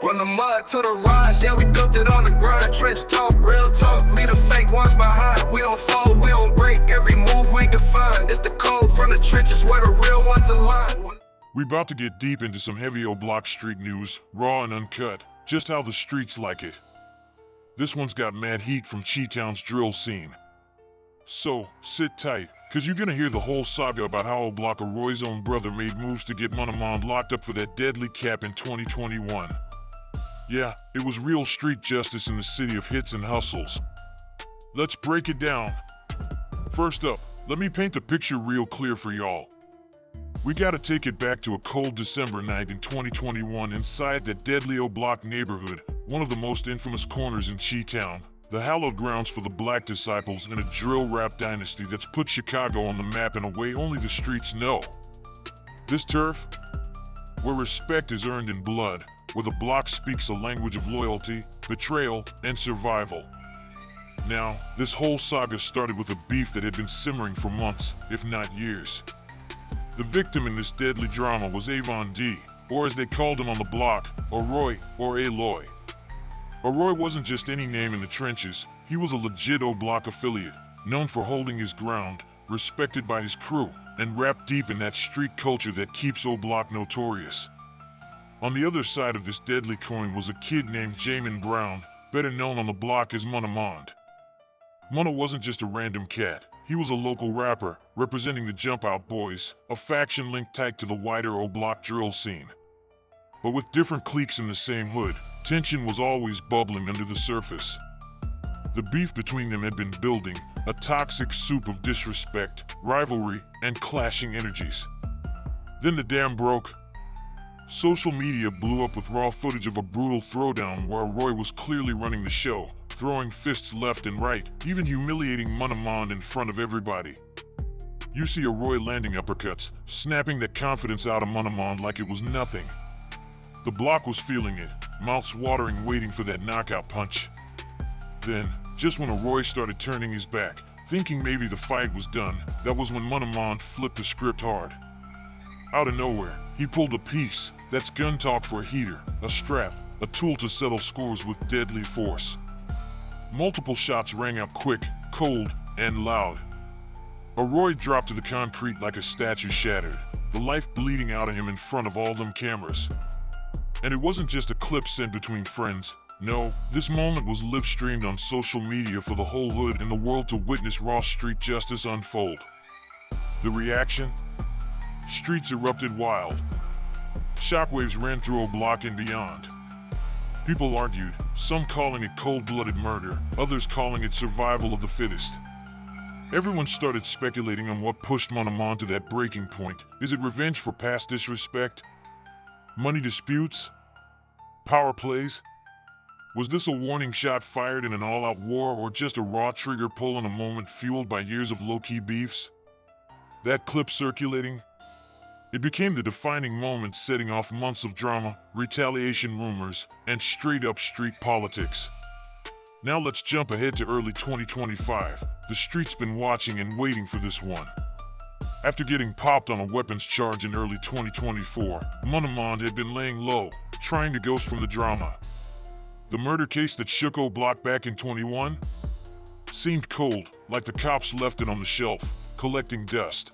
From the mud to the rise, yeah, we built it on the grind. Trench talk, real talk, leave the fake ones behind. We don't fold, we don't break, every move we define. It's the code from the trenches where the real ones align. We about to get deep into some heavy Oblock street news, raw and uncut, just how the streets like it. This one's got mad heat from ChiTown's drill scene. So, sit tight, cause you're gonna hear the whole saga about how Oblock, Roy's own brother, made moves to get Munna Mond locked up for that deadly cap in 2021. Yeah, it was real street justice in the city of hits and hustles. Let's break it down. First up, let me paint the picture real clear for y'all. We gotta take it back to a cold December night in 2021 inside that deadly Oblock neighborhood, one of the most infamous corners in ChiTown, the hallowed grounds for the Black disciples in a drill rap dynasty that's put Chicago on the map in a way only the streets know. This turf, where respect is earned in blood, where the block speaks a language of loyalty, betrayal, and survival. Now, this whole saga started with a beef that had been simmering for months, if not years. The victim in this deadly drama was Avon D, or as they called him on the block, Roy or Aloy. Roy wasn't just any name in the trenches, he was a legit Oblock affiliate, known for holding his ground, respected by his crew, and wrapped deep in that street culture that keeps Oblock notorious. On the other side of this deadly coin was a kid named Jamin Brown, better known on the block as Munna Mond. Munna wasn't just a random cat, he was a local rapper, representing the Jump Out Boys, a faction linked tight to the wider Oblock drill scene. But with different cliques in the same hood, tension was always bubbling under the surface. The beef between them had been building, a toxic soup of disrespect, rivalry, and clashing energies. Then the dam broke. Social media blew up with raw footage of a brutal throwdown where Roy was clearly running the show, throwing fists left and right, even humiliating Munna Mond in front of everybody. You see Roy landing uppercuts, snapping that confidence out of Munna Mond like it was nothing. The block was feeling it, mouths watering waiting for that knockout punch. Then, just when Roy started turning his back, thinking maybe the fight was done, that was when Munna Mond flipped the script hard. Out of nowhere, he pulled a piece, that's gun talk for a heater, a strap, a tool to settle scores with deadly force. Multiple shots rang out quick, cold, and loud. Roy dropped to the concrete like a statue shattered, the life bleeding out of him in front of all them cameras. And it wasn't just a clip sent between friends, no, this moment was live-streamed on social media for the whole hood and the world to witness raw street justice unfold. The reaction? Streets erupted wild. Shockwaves ran through Oblock and beyond. People argued, some calling it cold-blooded murder, others calling it survival of the fittest. Everyone started speculating on what pushed Munna Mond to that breaking point. Is it revenge for past disrespect? Money disputes? Power plays? Was this a warning shot fired in an all-out war or just a raw trigger pull in a moment fueled by years of low-key beefs? That clip circulating? It became the defining moment, setting off months of drama, retaliation rumors, and straight-up street politics. Now let's jump ahead to early 2025. The street's been watching and waiting for this one. After getting popped on a weapons charge in early 2024, Munna Mond had been laying low, trying to ghost from the drama. The murder case that shook Oblock back in 21 seemed cold, like the cops left it on the shelf, collecting dust.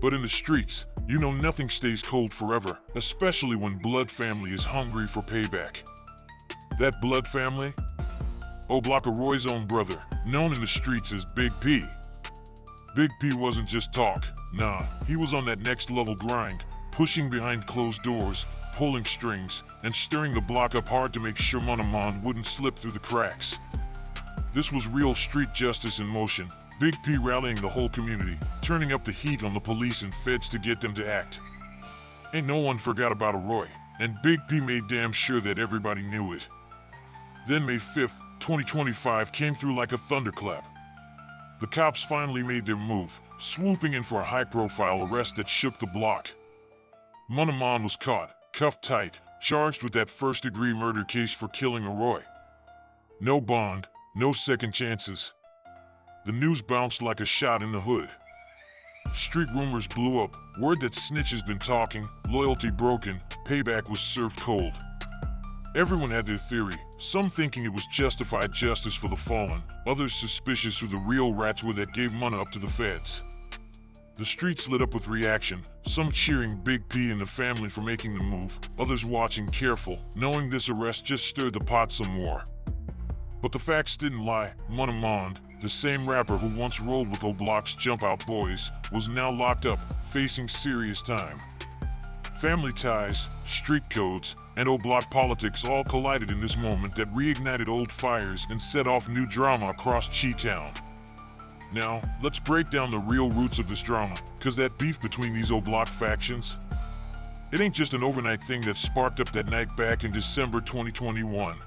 But in the streets, you know nothing stays cold forever, especially when Blood family is hungry for payback. That Blood family? Oblock, Roy's own brother, known in the streets as Big P. Big P wasn't just talk, nah, he was on that next level grind, pushing behind closed doors, pulling strings, and stirring the block up hard to make sure Munna Mond wouldn't slip through the cracks. This was real street justice in motion, Big P rallying the whole community, turning up the heat on the police and feds to get them to act. Ain't no one forgot about Roy, and Big P made damn sure that everybody knew it. Then May 5th, 2025 came through like a thunderclap. The cops finally made their move, swooping in for a high-profile arrest that shook the block. Munna Mond was caught, cuffed tight, charged with that first-degree murder case for killing Roy. No bond, no second chances. The news bounced like a shot in the hood. Street rumors blew up, word that Snitch has been talking, loyalty broken, payback was served cold. Everyone had their theory, some thinking it was justified justice for the fallen, others suspicious who the real rats were that gave Munna up to the feds. The streets lit up with reaction, some cheering Big P and the family for making the move, others watching careful, knowing this arrest just stirred the pot some more. But the facts didn't lie. Munna Mond, the same rapper who once rolled with Oblock's Jump Out Boys, was now locked up, facing serious time. Family ties, street codes, and Oblock politics all collided in this moment that reignited old fires and set off new drama across ChiTown. Now, let's break down the real roots of this drama, cause that beef between these Oblock factions, it ain't just an overnight thing that sparked up that night back in December 2021.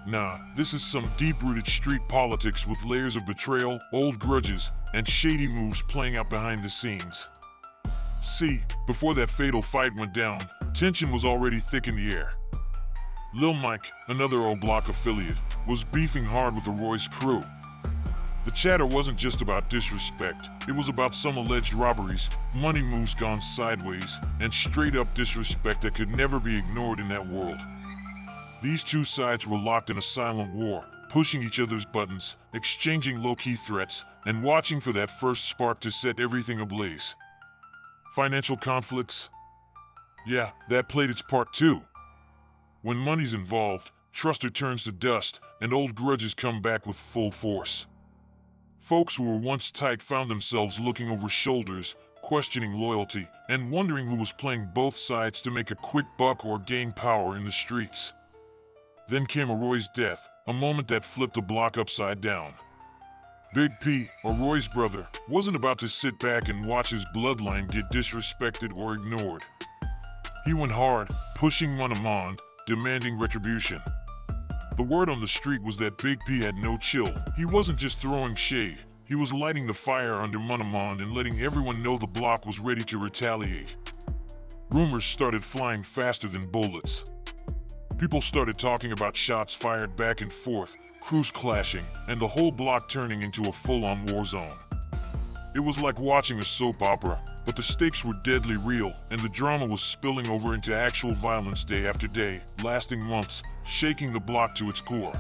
Nah, this is some deep-rooted street politics with layers of betrayal, old grudges, and shady moves playing out behind the scenes. See, before that fatal fight went down, tension was already thick in the air. Lil Mike, another Oblock affiliate, was beefing hard with the Roy's crew. The chatter wasn't just about disrespect, it was about some alleged robberies, money moves gone sideways, and straight-up disrespect that could never be ignored in that world. These two sides were locked in a silent war, pushing each other's buttons, exchanging low-key threats, and watching for that first spark to set everything ablaze. Financial conflicts? Yeah, that played its part too. When money's involved, trust turns to dust, and old grudges come back with full force. Folks who were once tight found themselves looking over shoulders, questioning loyalty, and wondering who was playing both sides to make a quick buck or gain power in the streets. Then came Roy's death, a moment that flipped the block upside down. Big P, Roy's brother, wasn't about to sit back and watch his bloodline get disrespected or ignored. He went hard, pushing Munna Mond, demanding retribution. The word on the street was that Big P had no chill. He wasn't just throwing shade, he was lighting the fire under Munna Mond and letting everyone know the block was ready to retaliate. Rumors started flying faster than bullets. People started talking about shots fired back and forth, crews clashing, and the whole block turning into a full-on war zone. It was like watching a soap opera, but the stakes were deadly real, and the drama was spilling over into actual violence day after day, lasting months, shaking the block to its core.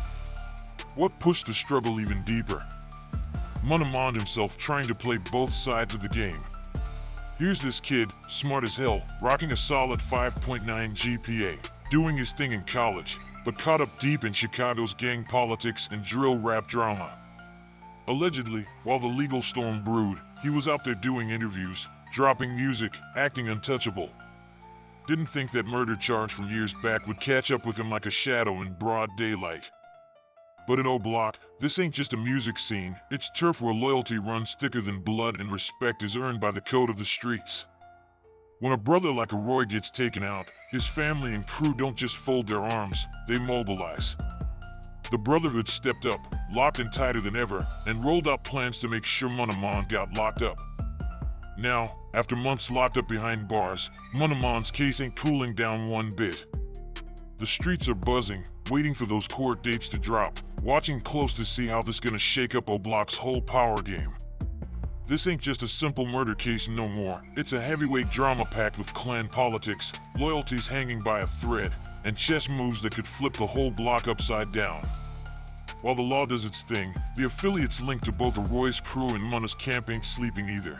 What pushed the struggle even deeper? Munna Mond himself trying to play both sides of the game. Here's this kid, smart as hell, rocking a solid 5.9 GPA, doing his thing in college, but caught up deep in Chicago's gang politics and drill rap drama. Allegedly, while the legal storm brewed, he was out there doing interviews, dropping music, acting untouchable. Didn't think that murder charge from years back would catch up with him like a shadow in broad daylight. But in Oblock, this ain't just a music scene, it's turf where loyalty runs thicker than blood and respect is earned by the code of the streets. When a brother like Roy gets taken out, his family and crew don't just fold their arms, they mobilize. The Brotherhood stepped up, locked in tighter than ever, and rolled out plans to make sure Munna Mond got locked up. Now, after months locked up behind bars, Munna Mond's case ain't cooling down one bit. The streets are buzzing, waiting for those court dates to drop, watching close to see how this gonna shake up Oblock's whole power game. This ain't just a simple murder case no more, it's a heavyweight drama packed with clan politics, loyalties hanging by a thread, and chess moves that could flip the whole block upside down. While the law does its thing, the affiliates linked to both Roy's crew and Munna's camp ain't sleeping either.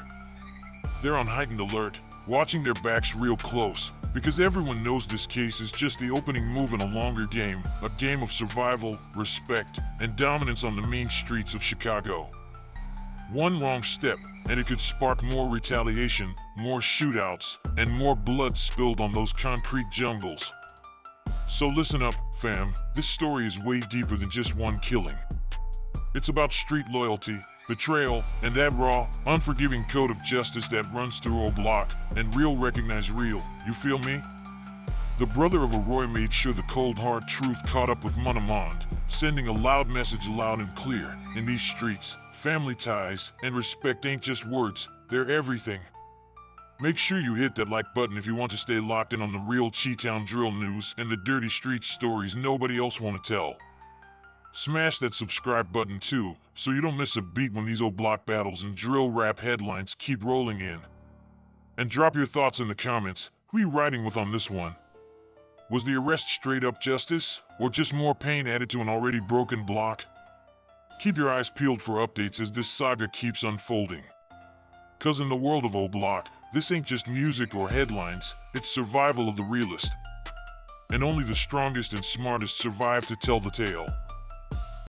They're on heightened alert, watching their backs real close, because everyone knows this case is just the opening move in a longer game, a game of survival, respect, and dominance on the mean streets of Chicago. One wrong step, and it could spark more retaliation, more shootouts, and more blood spilled on those concrete jungles. So listen up, fam, this story is way deeper than just one killing. It's about street loyalty, betrayal, and that raw, unforgiving code of justice that runs through Oblock, and real recognize real, you feel me? The brother of Roy made sure the cold hard truth caught up with Munna Mond, sending a loud message loud and clear. In these streets, family ties and respect ain't just words, they're everything. Make sure you hit that like button if you want to stay locked in on the real ChiTown drill news and the dirty street stories nobody else want to tell. Smash that subscribe button too, so you don't miss a beat when these Oblock battles and drill rap headlines keep rolling in. And drop your thoughts in the comments, who you riding with on this one? Was the arrest straight up justice, or just more pain added to an already broken block? Keep your eyes peeled for updates as this saga keeps unfolding. Cause in the world of Oblock, this ain't just music or headlines, it's survival of the realest. And only the strongest and smartest survive to tell the tale.